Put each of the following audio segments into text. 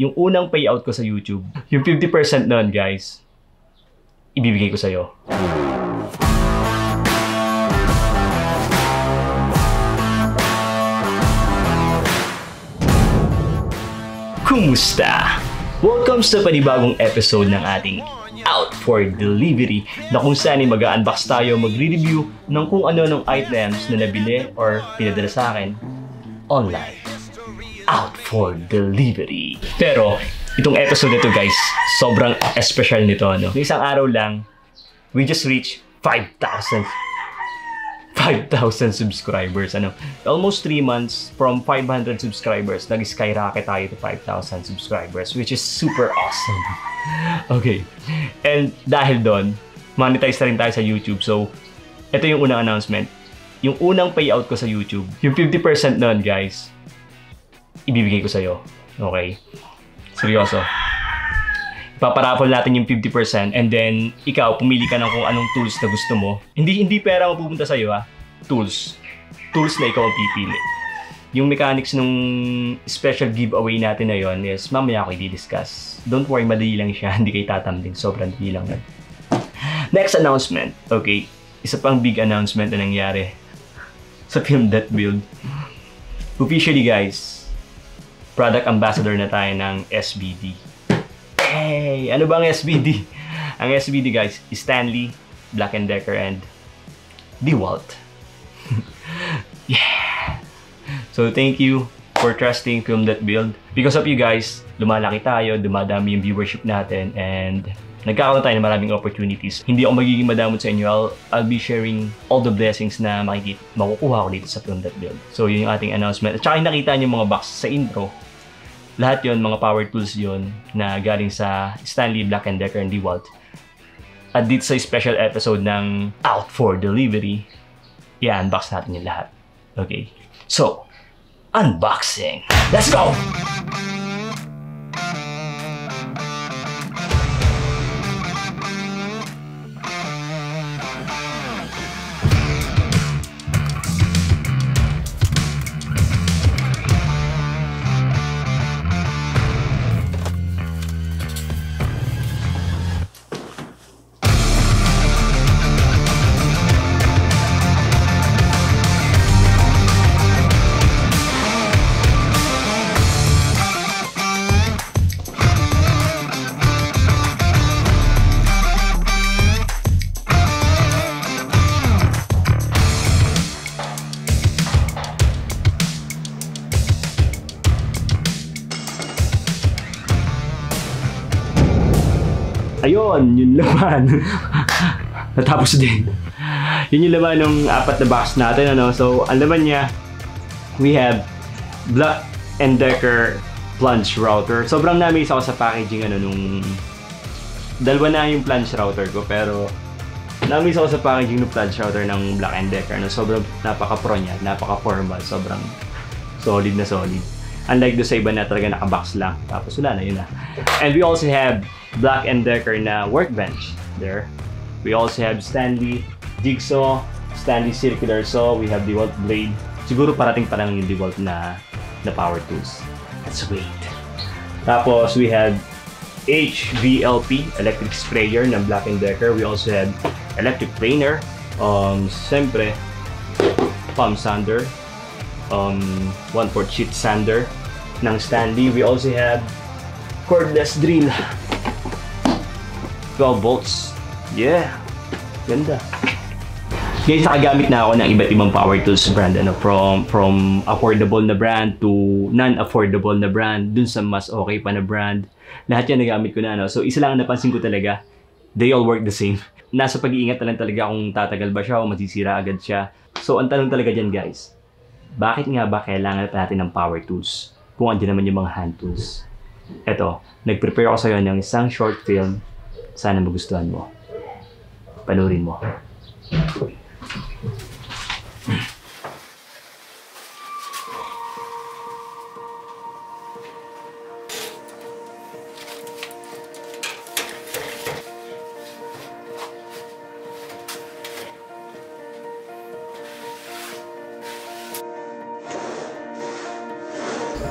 yung unang payout ko sa YouTube, yung 50% nun, guys, ibibigay ko sa'yo. Kumusta? Welcome sa panibagong episode ng ating Out for Delivery na kung saan ay mag-unbox tayo, magre-review ng kung ano ng items na nabili or pinadala sa akin online. Out for Delivery. Pero itong episode nito, guys, sobrang special nito, no? Isang araw lang, we just reached 5,000 subscribers. Ano? Almost 3 months from 500 subscribers, nag-skyrocket tayo to 5,000 subscribers, which is super awesome. Okay. And dahil doon, monetize na rin tayo sa YouTube. So, ito yung unang announcement. Yung unang payout ko sa YouTube, yung 50% nun, guys, ibibigay ko sa'yo. Okay? Seryoso. Paparaffle natin yung 50% and then ikaw, pumili ka ng kung anong tools na gusto mo. Hindi pera ang pupunta sa'yo, ha? Tools. Tools na ikaw ang pipili. Yung mechanics nung special giveaway natin na yun is mamaya ako i-discuss. Don't worry, madali lang siya. Hindi kayo tatambling. Sobrang dali lang yan. Next announcement. Okay. Isa pang big announcement na nangyari sa Film.Build. Officially, guys, product ambassador na tayo ng SBD. Hey! Ano ba ang SBD? Ang SBD, guys, is Stanley, Black&Decker, and DeWalt. Yeah! So, thank you for trusting Film.Build. Because of you guys, lumalaki tayo, dumadami yung viewership natin, and nagkakaroon tayo ng maraming opportunities. Hindi ako magiging madamot sa inyo. I'll be sharing all the blessings na makukuha ko dito sa Film.Build. So, yun yung ating announcement. At saka yung nakita niyo mga box sa intro, lahat yon mga Powertools yon na galing sa Stanley, Black&Decker, and DeWalt. At dito sa special episode ng Out for Delivery, i-unbox natin yung lahat. Okay. So, unboxing. Let's go! Ayun, yun laman. Natapos din. Yun yung laman ng 4 na box natin, ano? So, ang laman niya, we have Black&Decker plunge router. Sobrang na-amaze ako sa packaging, ano, nung dalawa na yung plunge router ko, pero na-amaze ako sa packaging ng plunge router ng Black&Decker, ano? Sobrang napaka-pro niya, napaka-formal, sobrang solid na solid. Unlike do sa iba na talaga naka-box lang. Tapos wala na, yun na. And we also have Black&Decker na workbench there. We also have Stanley jigsaw, Stanley circular saw, we have DeWalt blade. Siguro parating pa lang yung DeWalt na Powertools. Let's wait. Tapos we have HVLP, electric sprayer ng Black&Decker. We also have electric planer. Siyempre, palm sander. 1/4 sheet sander ng Stanley. We also have cordless drill. 12 volts. Yeah. Ganda. Guys, nakagamit na ako ng iba't ibang Powertools brand. Ano, from affordable na brand to non-affordable na brand, dun sa mas okay pa na brand. Lahat yan nagamit ko na. Ano. So, isa lang ang napansin ko talaga. They all work the same. Nasa pag-iingat na lang talaga kung tatagal ba siya o masisira agad siya. So, ang tanong talaga dyan, guys, bakit nga ba kailangan natin ng Powertools kung andyan naman yung mga hand tools? Eto, nag-prepare ako sa'yo ng isang short film. Sana magustuhan mo. Panoorin mo.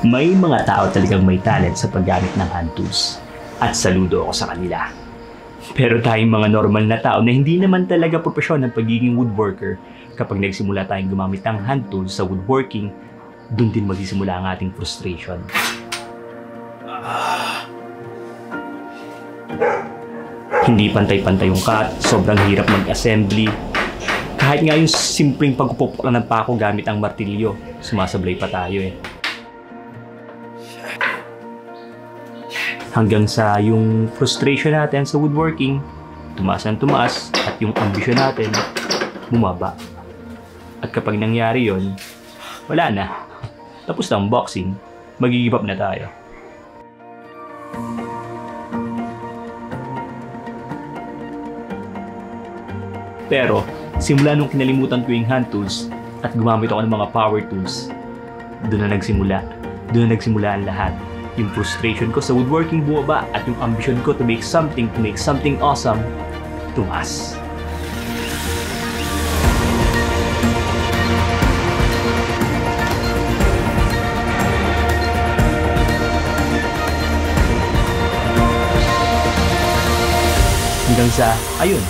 May mga tao talagang may talent sa paggamit ng hand tools at saludo ako sa kanila. Pero tayong mga normal na tao na hindi naman talaga propesyon ng pagiging woodworker, kapag nagsimula tayong gumamit ng hand tools sa woodworking, dun din magsisimula ang ating frustration. Hindi pantay-pantay yung cut, sobrang hirap mag-assembly. Kahit nga yung simpleng pagpupukla ng pako gamit ang martilyo, sumasablay pa tayo eh. Hanggang sa yung frustration natin sa woodworking, tumaas ng tumaas at yung ambisyon natin, bumaba. At kapag nangyari yon, wala na. Tapos na unboxing, mag-give up na tayo. Pero, simula nung kinalimutan ko yung hand tools at gumamit ako ng mga power tools, doon na nagsimula ang lahat. Yung frustration ko sa woodworking bumaba at yung ambition ko to make something awesome, tumaas. Hanggang sa, ayun,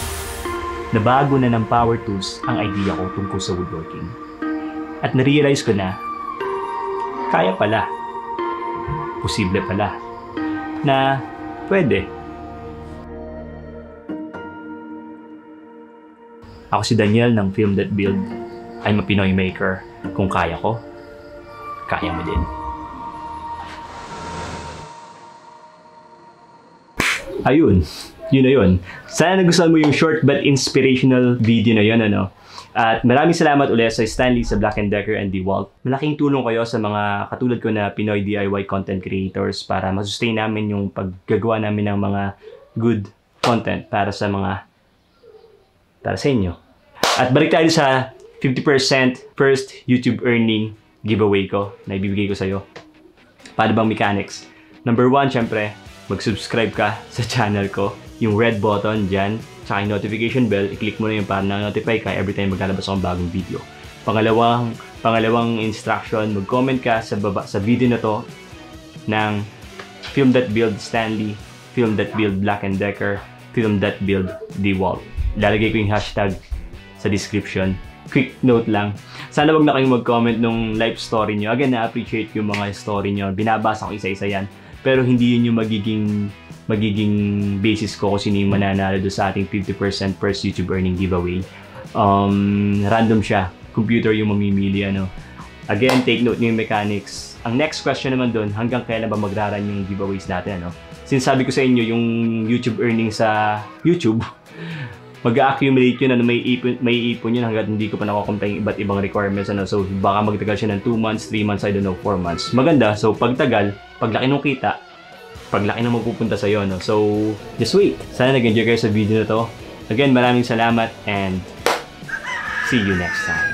nabago na ng power tools ang idea ko tungkol sa woodworking. At na-realize ko na, kaya pala. Posible pala na pwede. Ako si Daniel ng Film That Build. I'm a Pinoy maker. Kung kaya ko, kaya mo din. Ayun, yun na yun. Sana nagustuhan mo yung short but inspirational video na yun, ano? At maraming salamat ulit sa Stanley, sa Black&Decker and DeWalt. Malaking tulong kayo sa mga katulad ko na Pinoy DIY content creators para masustain namin yung paggagawa namin ng mga good content para sa inyo. At balik tayo sa 50% first YouTube earning giveaway ko na ibibigay ko sa'yo. Paano bang mechanics? Number 1, syempre, mag-subscribe ka sa channel ko. Yung red button dyan, tsaka yung notification bell, i-click mo na yung para na-notify ka every time maglalabas akong bagong video. Pangalawang instruction, mag-comment ka sa baba sa video na to ng Film That Build Stanley, Film That Build Black&Decker, Film That Build DeWalt. Ilalagay ko yung hashtag sa description. Quick note lang, sana wag na kayong mag-comment nung life story nyo. Again, na-appreciate yung mga story nyo. Binabasa ko isa-isa yan. Pero hindi yun yung magiging basis ko kung sino yung mananalo doon sa ating 50% first YouTube earning giveaway. Random siya. Computer yung mamimili, ano. Again, take note niyo yung mechanics. Ang next question naman doon, hanggang kailan ba magraran yung giveaways natin, ano? Since sabi ko sa inyo, yung YouTube earning sa YouTube, mag-accumulate yun, ano, may ipon yun hanggat hindi ko pa nakukumpay yung iba't ibang requirements, ano. So, baka magtagal siya ng 2 months, 3 months, I don't know, 4 months. Maganda. So, pagtagal, paglaki nung kita, paglaki na mapupunta sa'yo, no? So, just wait. Sana nag-enjoy kayo sa video na to. Again, maraming salamat and see you next time.